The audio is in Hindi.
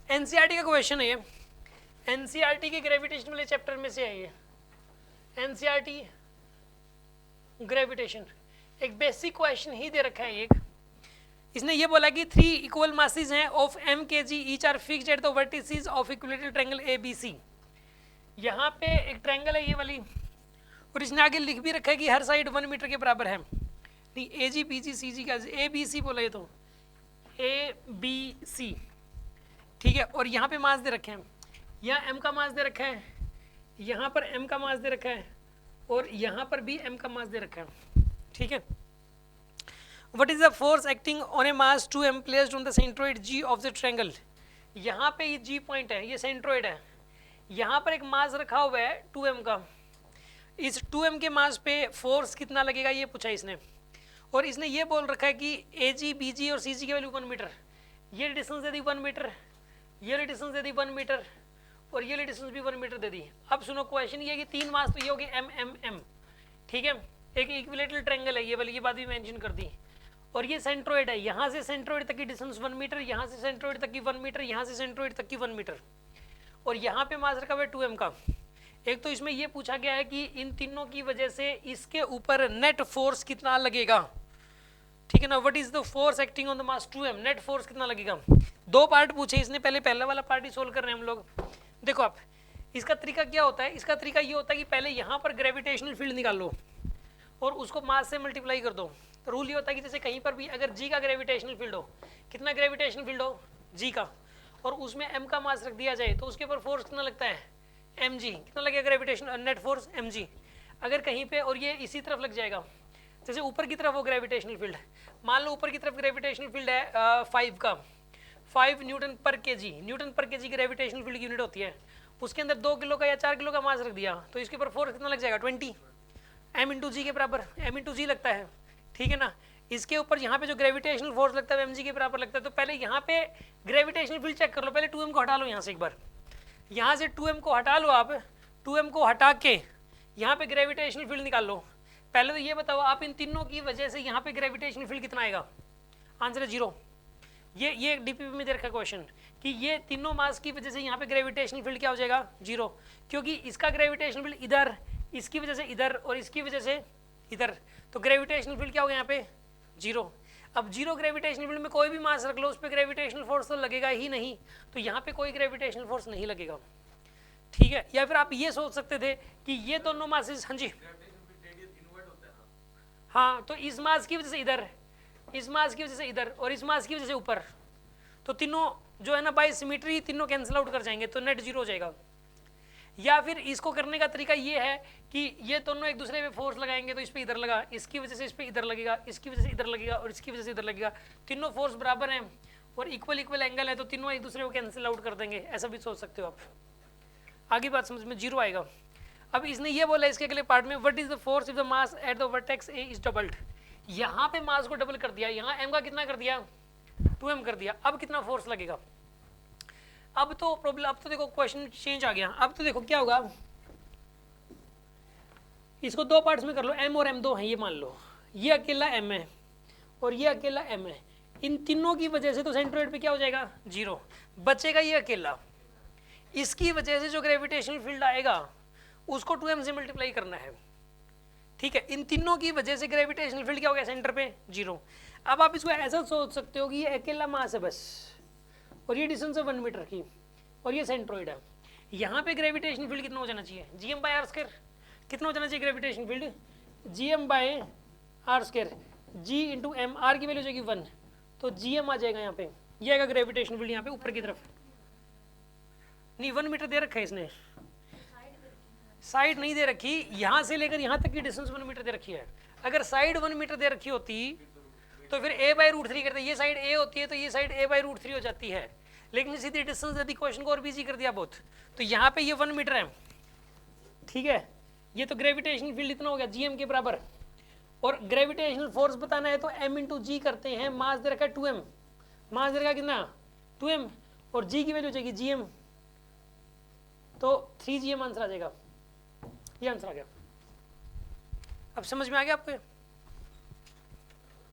एनसीईआरटी का क्वेश्चन है ये, एनसीईआरटी के ग्रेविटेशन वाले चैप्टर में से है ये, एनसीईआरटी ग्रेविटेशन। एक बेसिक क्वेश्चन ही दे रखा है एक, इसने ये बोला कि 3 इक्वल मासेस हैं of m kg each are fixed at the vertices of equilateral triangle ABC। यहाँ पे एक ट्रायंगल है ये वाली, और इसने आगे लिख भी रखा है कि हर साइड 1 मीटर के बराबर है। नहीं, AG BG CG का ABC बोला ये तो, ABC, ठीक है। और यहाँ पे मास दे रखे हैं, यहाँ m का मास दे रखा है, यहाँ पर m का मास दे रखा है, और यहाँ पर भी m का मास दे रखा है, ठीक है। What is the force acting on a mass 2m placed on the centroid G of the triangle? यहाँ पे ये G पॉइंट है, ये सेंट्रोइड है, यहाँ पर एक मास रखा हुआ है 2m का। इस 2m के मास पे फोर्स कितना लगेगा ये पूछा इसने, और इसने ये बोल रखा है कि AG BG और CG की वैल्यू 1 मीटर, ये डिस्टेंस दे दी 1 मीटर, ये डिस्टेंस दे दी 1 मीटर, और ये डिस्टेंस भी 1 मीटर दे दी। अब सुनो क्वेश्चन ये है कि 3 मास तो ये हो गए M, ठीक है। एक इक्विलेटरल ट्रायंगल है ये वाली, ये बात भी मेंशन कर दी, और ये सेंट्रोइड है, यहाँ से सेंट्रोइड तक की डिस्टेंस 1 मीटर, यहाँ से सेंट्रोइड तक की 1 मीटर, यहाँ से सेंट्रोइड तक की 1 मीटर, और यहाँ पे मास रखा हुआ है 2m का। एक तो इसमें ये पूछा गया है कि इन तीनों की वजह से इसके ऊपर नेट फोर्स कितना लगेगा, ठीक है ना। What is the force acting on the mass 2m, net force कितना लगेगा। 2 पार्ट पूछे इसने, पहले पहला वाला पार्ट ही सोल्व कर रहे हैं हम लोग। देखो आप, इसका तरीका क्या होता है, इसका तरीका ये होता है कि पहले यहाँ पर ग्रेविटेशनल फील्ड निकाल लो और उसको मास से मल्टीप्लाई कर दो। तो रूल ये होता है कि जैसे कहीं पर भी अगर g का ग्रेविटेशनल फील्ड हो, कितना ग्रेविटेशनल फील्ड हो g का, और उसमें m का मास रख दिया जाए तो उसके ऊपर फोर्स कितना लगता है mg, कितना लगेगा ग्रेविटेशनल नेट फोर्स mg। अगर कहीं पे और ये इसी तरफ लग जाएगा, जैसे ऊपर की तरफ हो ग्रेविटेशनल फील्ड, मान लो ऊपर की तरफ ग्रेविटेशनल फील्ड है 5 का, 5 न्यूटन पर केजी, न्यूटन पर केजी ग्रेविटेशनल फील्ड की यूनिट होती है, उसके अंदर 2 किलो का या 4 किलो का मास रख दिया तो इसके ऊपर फोर्स कितना लग जाएगा 20 m इंटू जी के बराबर, m इंटू जी लगता है, ठीक है ना। इसके ऊपर यहाँ पे जो ग्रेविटेशनल फोर्स लगता है mg के बराबर लगता है। तो पहले यहाँ पे ग्रेविटेशनल फील्ड चेक कर लो, पहले 2m को हटा लो यहाँ से एक बार, यहाँ से 2m को हटा लो आप, 2m को हटा के यहाँ पे ग्रेविटेशनल फील्ड निकाल लो। पहले तो ये बताओ आप इन तीनों की वजह से यहाँ पे ग्रेविटेशनल फील्ड कितना आएगा, आंसर है 0। ये डीपीपी में दे रखा क्वेश्चन कि ये तीनों मास की वजह से यहाँ पे ग्रेविटेशनल फील्ड क्या हो जाएगा 0, क्योंकि इसका ग्रेविटेशनल फील्ड इधर, इसकी वजह से इधर, और इसकी वजह से इधर, तो ग्रेविटेशनल फील्ड क्या हो गया यहाँ पे 0। अब 0 ग्रेविटेशनल फील्ड में कोई भी मास रख लो उस पर ग्रेविटेशनल फोर्स तो लगेगा ही नहीं, तो यहाँ पे कोई ग्रेविटेशनल फोर्स नहीं लगेगा, ठीक है। या फिर आप ये सोच सकते थे कि ये दोनों मासेस, हाँ जी हाँ, तो इस मास की वजह से इधर, इस मास की वजह से इधर, और इस मास की वजह से ऊपर, तो तीनों जो है ना बाय सिमेट्री तीनों कैंसिल आउट कर जाएंगे तो नेट 0 हो जाएगा। या फिर इसको करने का तरीका ये है कि ये दोनों एक दूसरे पे फोर्स लगाएंगे, तो इस पे इधर लगा, इसकी वजह से इस पे इधर लगेगा, इसकी वजह से इधर लगेगा, और इसकी वजह से इधर लगेगा, तीनों फोर्स बराबर हैं और इक्वल इक्वल एंगल है, तो तीनों एक दूसरे को कैंसिल आउट कर देंगे, ऐसा भी सोच सकते हो आप। आगे बात समझ में 0 आएगा। अब इसने ये बोला इसके अगले पार्ट में, what is the force if the mass at the vertex A is doubled. यहाँ पे मास को डबल कर दिया, यहाँ m का कितना कर दिया 2m कर दिया, अब कितना फोर्स लगेगा। अब तो प्रॉब्लम, अब तो देखो क्वेश्चन चेंज आ गया। अब तो देखो क्या होगा, इसको 2 पार्ट्स में कर लो, m और m दो हैं ये मान लो, ये अकेला m है और ये अकेला m है, इन तीनों की वजह से तो सेंट्रोइड पे क्या हो जाएगा 0, बचेगा ये अकेला, इसकी वजह से जो ग्रेविटेशनल फील्ड आएगा उसको 2m से मल्टीप्लाई करना है, ठीक है। इन तीनों की वजह से ग्रेविटेशनल फील्ड क्या हो गया सेंटर पे 0। अब आप इसको ऐसा सोच सकते हो कि ये अकेला मास है बस, और ये डिस्टेंस है 1 मीटर की, और ये सेंट्रोइड है। यहाँ पे ग्रेविटेशनल फील्ड कितना हो जाना चाहिए gm बाय आर स्क्वायर, कितना हो जाना चाहिए gravitational field gm by R square, g into M, R की वैल्यू हो जाएगी 1, तो gm आ जाएगा यहाँ पे, ये आएगा ग्रेविटेशनल फील्ड यहाँ पे ऊपर की तरफ। नहीं 1 मीटर दे रखा है इसने, साइड नहीं दे रखी, यहाँ से लेकर यहाँ तक की डिस्टेंस 1 मीटर दे रखी है। अगर साइड 1 मीटर दे रखी होती तो फिर a बाई रूट 3 करते, ये साइड a होती है तो ये साइड a बाई रूट 3 हो जाती है, लेकिन सीधी डिस्टेंस दे दी, क्वेश्चन को और बिजी कर दिया बहुत, तो यहाँ पे ये 1 मीटर है, ठीक है। ये तो ग्रेविटेशनल फील्ड इतना हो गया gm के बराबर, और ग्रेविटेशनल फोर्स बताना है तो m इंटू जी करते हैं, मास दे रखा है 2m, मास दे रखा कितना 2m, और g की वैल्यू हो जाएगी gm, तो 3gm आंसर आ जाएगा, ये आंसर आ गया। अब समझ में आ गया आपको?